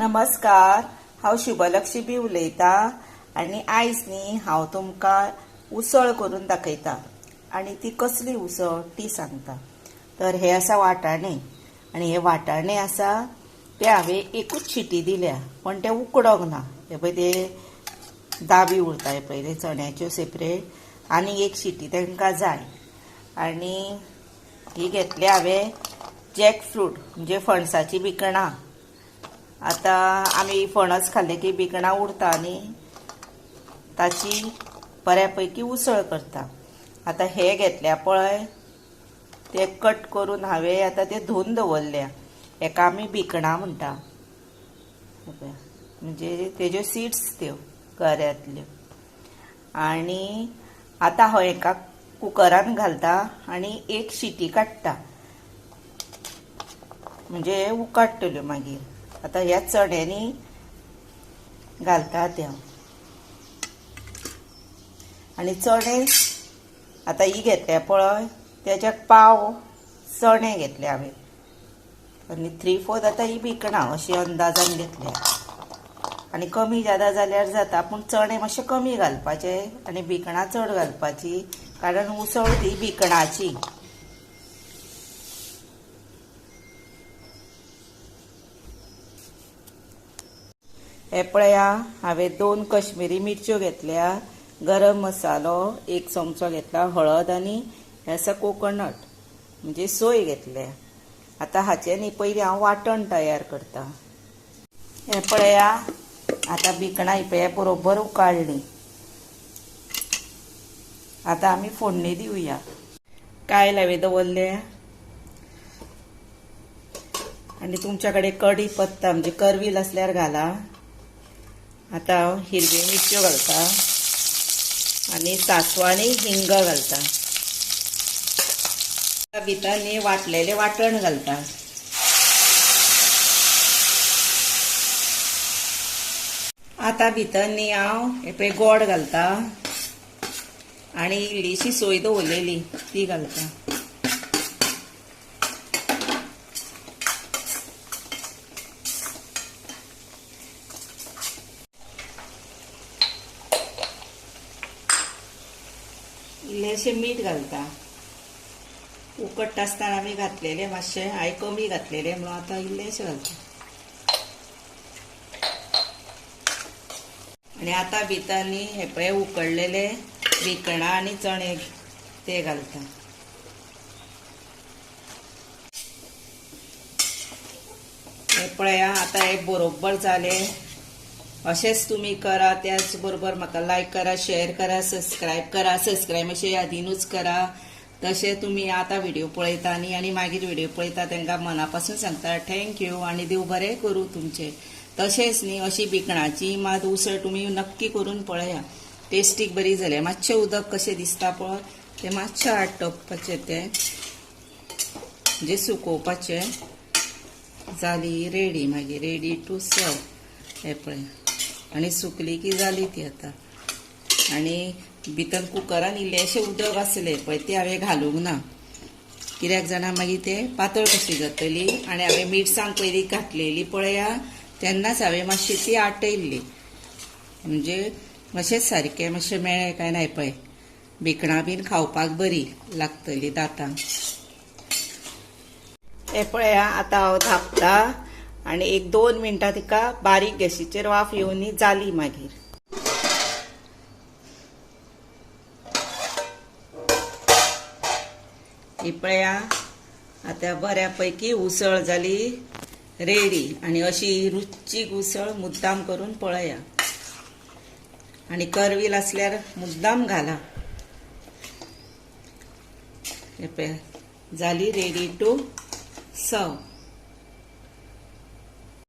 नमस्कार, हांव शुभलक्ष्मी उलयतां आनी आयज न्ही हांव तुमकां उसळ करून दाखयतां आनी ती कसली उसळ ती सांगता। तर हे आसा वाटाणे आनी हे वाटाणे आसा ते हांवें एकूच शिटी दिल्या पण ते उकडोंक ना। हे पळय ते दाबी उरता हे पळय चण्याच्यो सेपरेट आनी एक शिटी तांकां जाय। आनी ही घेतली हांवें जॅक फ्रूट म्हणजे फणसाची बिकणां। आता आमी फणस खाल्ले की बिकणां उरता न्ही, ताची बऱ्यापैकी उसळ करता। आता हे घेतल्या पळय ते कट करून हांवें आता ते धुवन दवरल्या। हेका आमी बिकणां म्हणटा, म्हणजे तेज्यो सीड्स त्यो गऱ्यांतल्यो। आनी आता हांव हेका कुकरान घालता आनी एक शिटी काडटा, म्हणजे उकडटल्यो मागीर। आता ह्या चण्यांनी घालता ते हांव आनी चणे आता ही घेतल्या पळय तेज्या पाव चणे घेतले हांवें आनी 3/4 आता ही बिकणां अशी अंदाजान घेतल्या। आनी कमी जादा जाल्यार जाता पूण चणे मातशे कमी घालपाचे आनी बिकणां चड घालपाची, कारण उसळ ती बिकणाची। हे पळया हांवें 2 कश्मीरी मिरच्यो घेतल्या, गरम मसालो 1 चमचो घेतला, हळद आनी हे आसा कोकोनट म्हणजे सोय घेतल्या। आता हाचे न्ही पयलीं हांव वाटण तयार करता। हे पळया आता बिकणां ही पळय बरोबर उकाळ्ळी। आता आमी फोडणी दिवया। कायल हांवें दवरल्या आनी तुमच्या कडेन कढीपत्ता म्हणजे करवील आसल्यार घाला। आता हांव हिरव्यो मिरच्यो घालता आनी सांसव आनी हिंग घालता। भितर न्ही वाटलेले वाटण घालता। आता भितर न्ही हांव हे पळय गोड घालता आनी इल्लीशी सोय दवरलेली ती घालता। इल्लेशें मीठ घालता। उकडटा आसतना आमी घातलेले मातशें, हांवें कमी घातलेले म्हणून आतां इल्लेशें घालता। आनी आतां भितर न्ही हे पळय उकडलेले बिकणां आनी चणे ते घालता। हे पळया आता हे बरोबर जाले। अशेंच तुमी करा, त्याच बरोबर म्हाका लायक करा, शेअर करा, सबस्क्रायब करा। सबस्क्रायब मातशें यादीनूच करा। तशें तुमी आतां व्हिडिओ पळयता न्ही आनी मागीर व्हिडिओ पळयता तांकां मना पासून सांगता थँक्यू आनी देव बरें करूं तुमचें। तशेंच न्ही अशी बिकणाची मात उसळ तुमी नक्की करून पळया, टेस्टीक बरी जाल्या। मातशें उदक कशें दिसता पळय तें मातशें आटोवपाचें, तें म्हणजे सुकोवपाचें। जाली रेडी, मागीर रेडी टू सर्व। हे पळय आनी सुकली की जाली ती आता। आनी भितर कुकरान इल्लेशें उदक आसलें पळय तें हांवें घालूंक ना, कित्याक जाणां मागीर तें पातळ कशी जातली। आनी हांवें मिरसांग पयलीं घातलेली पळया तेन्नाच हांवें मातशी ती आटयल्ली, म्हणजे मातशें सारकें मातशें मेळ्ळें काय ना। पळय बिकणां बीन खावपाक बरी लागतली दातांक। हे पळया आता हांव धापता आनी 1-2 मिनटां तिका बारीक गॅसीचेर वाफ येवन जाली मागीर। ही पळया आता बऱ्यापैकी उसळ जाली रेडी। आनी अशी रुचीक उसळ मुद्दाम करून पळया आनी करवील आसल्यार मुद्दाम घाला। हे पळया जाली रेडी टू सर्व।